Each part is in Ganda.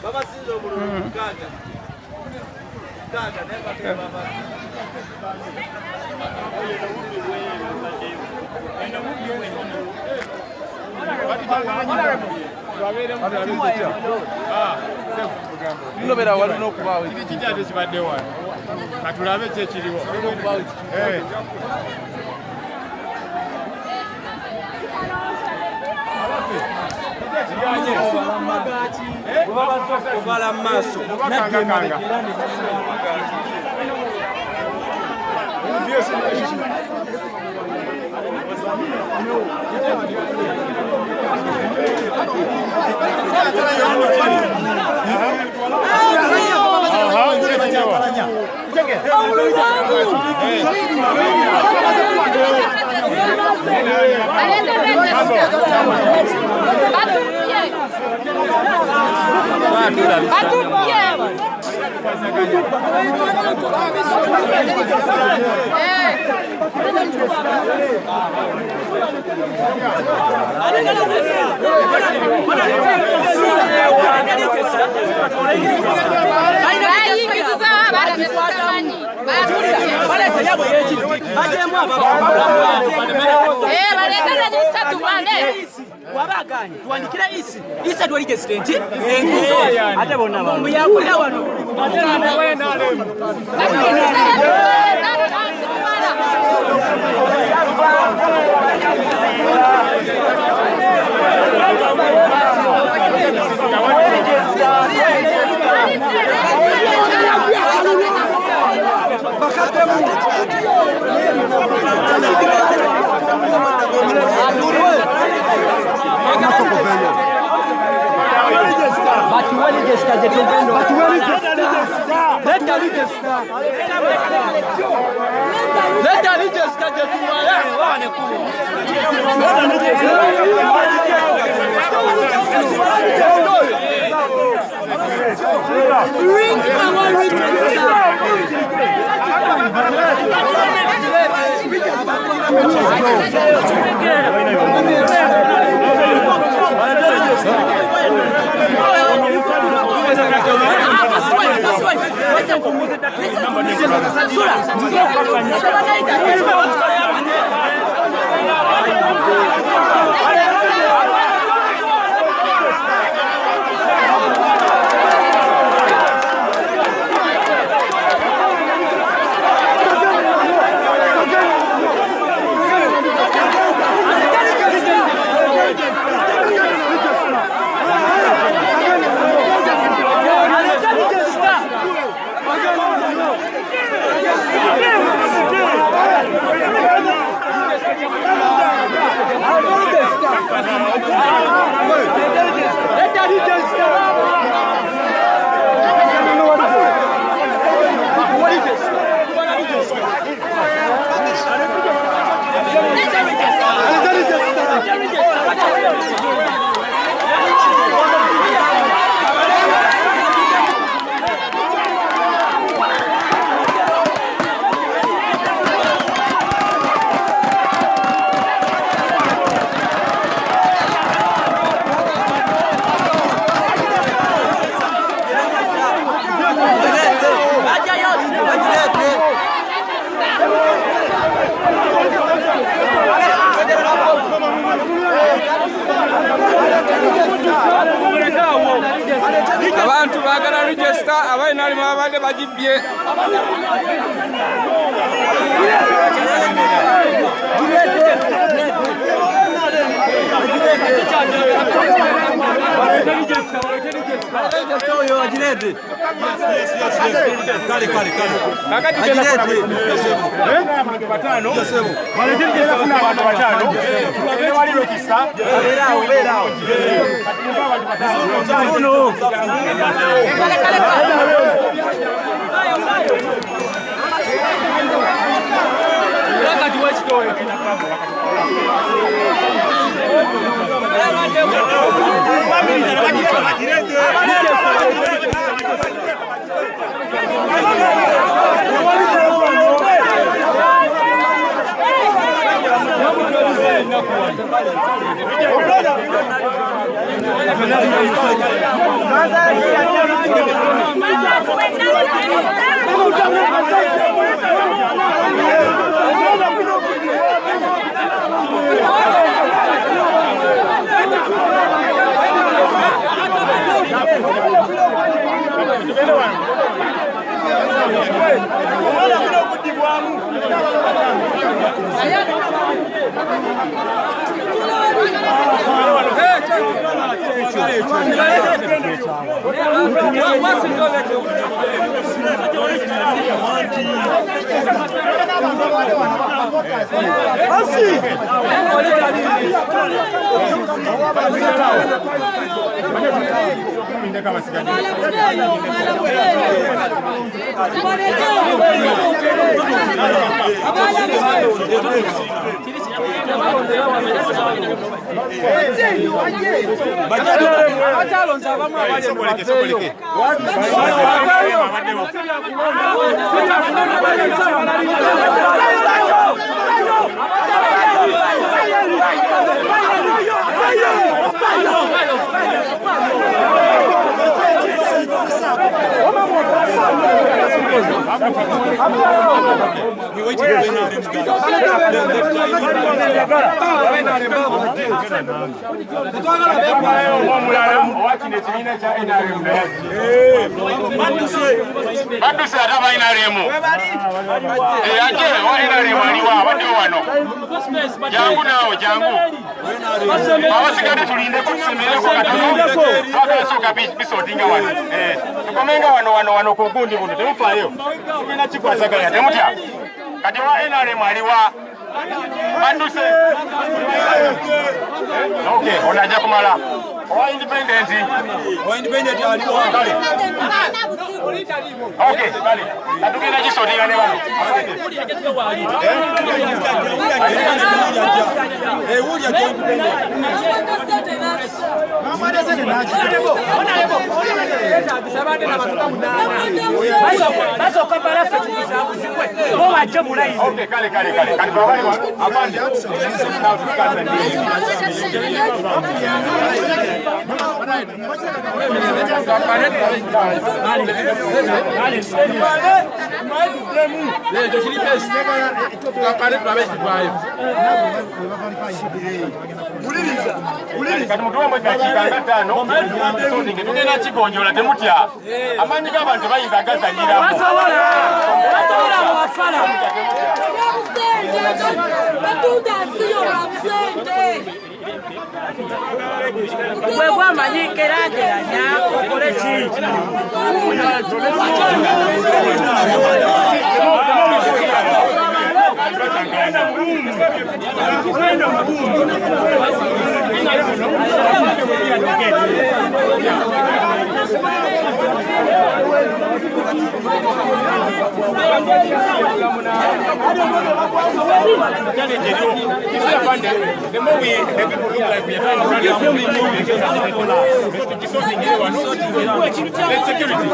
Baba sizo bulu kaga. Kaga never ke baba. Nobera wali no kubawe. Kijade kibadde wano. Katulabe kye kiriwo. Kuvala maso. Wabaganye tuwandikira isi isa twali president ate bonna abantu yakulya wano Abantu bagala register abainali mabade bagibye Baduse ataba inaremu. Ate wa inaremu aliwa abadde wano. Jangu nawo jangu. Abasigade tulinde kusemere ko katono. Akasoka bisodinga wano. Tukomenga wano ku gundi buno temufaayo. Tugina kikwasaganya temutya. Kati wa inaremu aliwa. Baduse. Okay, onaja kumala. Wa independent aliwa kale. Okay, kale. Atugenda kisodinga ne bano. Okay, kale. Kati babali wa abandi. Kati mutuwa mwe dakika gatano tugenda kigonjola temutya amanyi g'abantu bayinza agazanyiramu Gwe gwamanyi geraageranya okole ki? The more we the people look like we are trying to run a movie, there's security.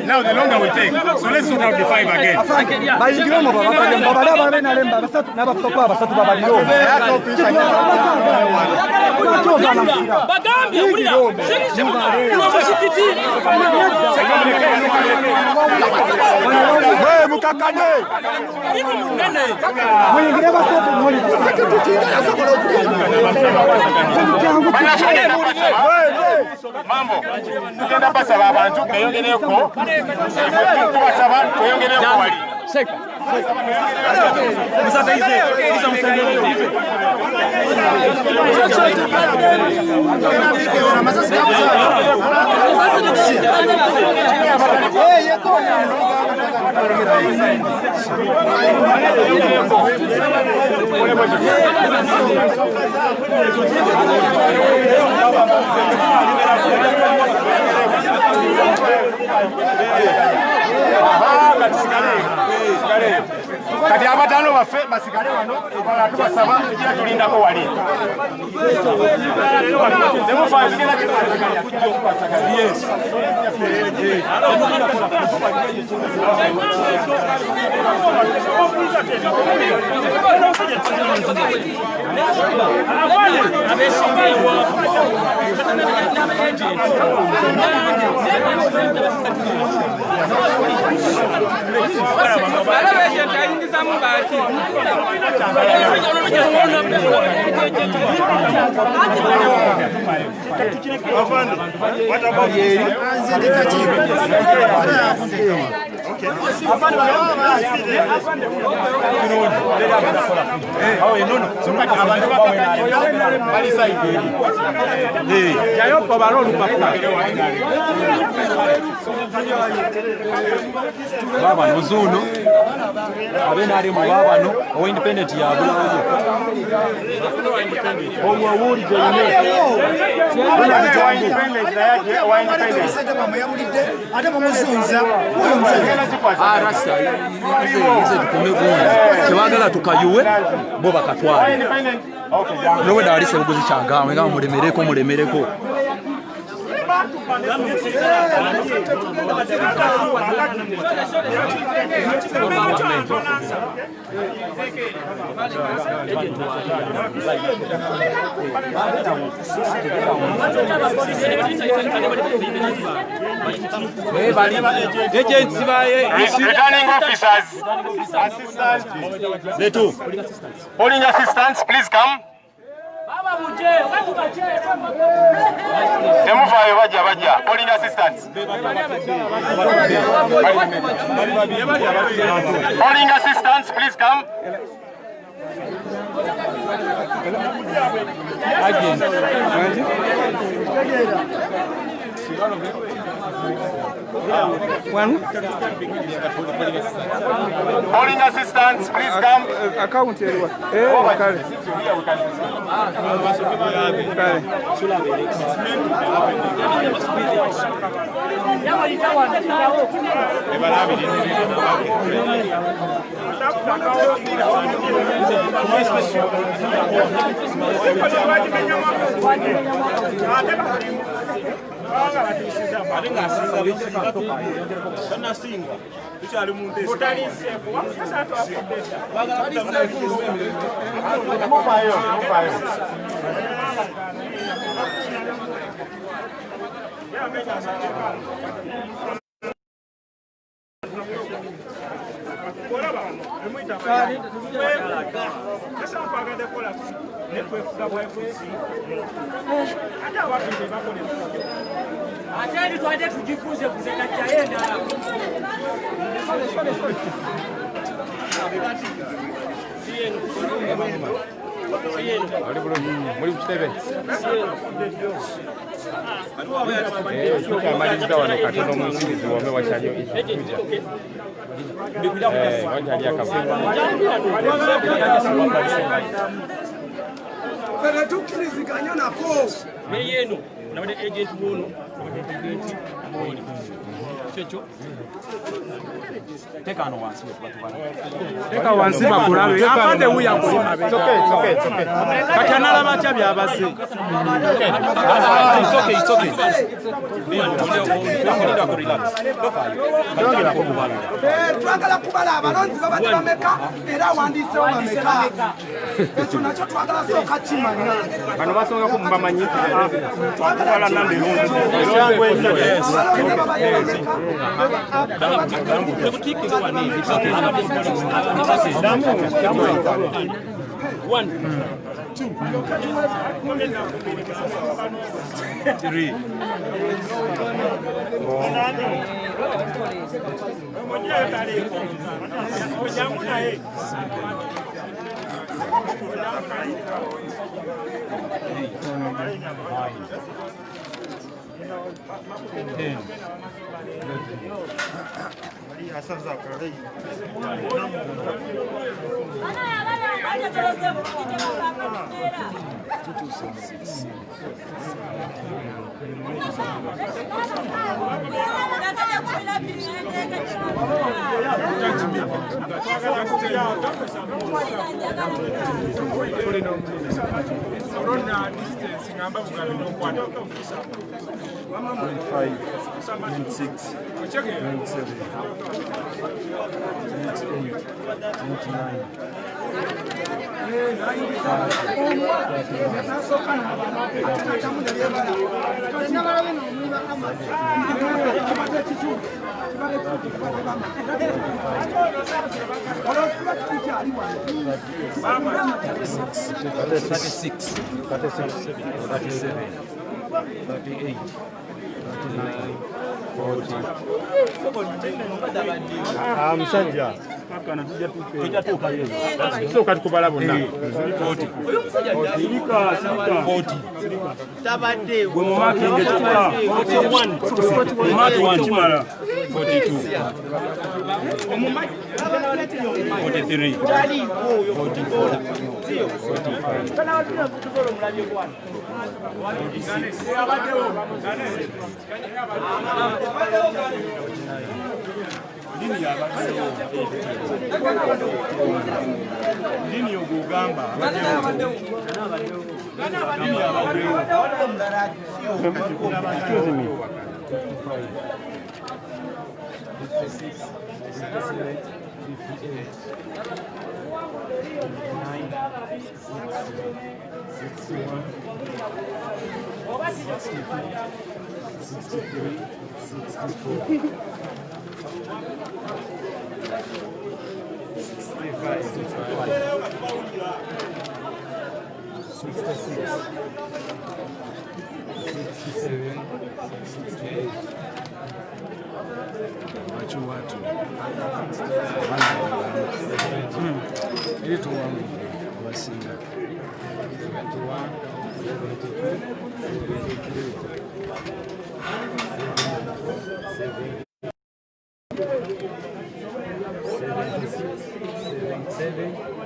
Now the longer we take, so let's sort out the 5 again. Mambo, tukenda basaba abantu beyongereko basaba beyongereko wali seka kati abatano bafe basigale wano abantu basaba kira tulindako wali demo fa kira yes baba nozuno abena ali mu baba no o independent ya bulawo omwe wuli jene bana join independent ya wa independent sente mama yabulide ate mumuzunza uyo muzengera zikwasa rasta ize tukomegona tebagala tukayuwe bo bakatwala no weda ali sebuzi changa nga mulemereko agents returning officers assistants polling assistants please come. Temuvayo baja polling assistants polling assistants please come. Polling assistants please come. Account Atende tuende tujifunze kuzeka chaenda. Muri kutebe. Tukamaliza wano katono omusingizi wome wakyali ekikuja. Wakyali akavuyo. Kale tukkiriziganya nako. Meyeno nabade agent wono. Checho. Teka no wansi Teka wansi bakulabe. Afande uya kulima be. It's okay. Katanala bacha byabase. It's okay. Twagala kubala abalonzi babadde bameka era wandisewo bameka. Ekyo nakyo twagala sooka kimanya. Bano basonga ku mbamanyi. Twagala nambe lungi. One, two, 3. Musajja. So katukubala bonna. 40. Tabade. Gwe mu makinge tuka. 41. 42. 43. Dini ogugamba. Excuse me. 56, 57, 58, 59, 61, 63, 64, 66, 67, 68. Watu ili tuwangu wasinga 71,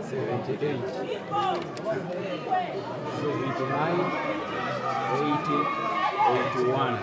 72, 81.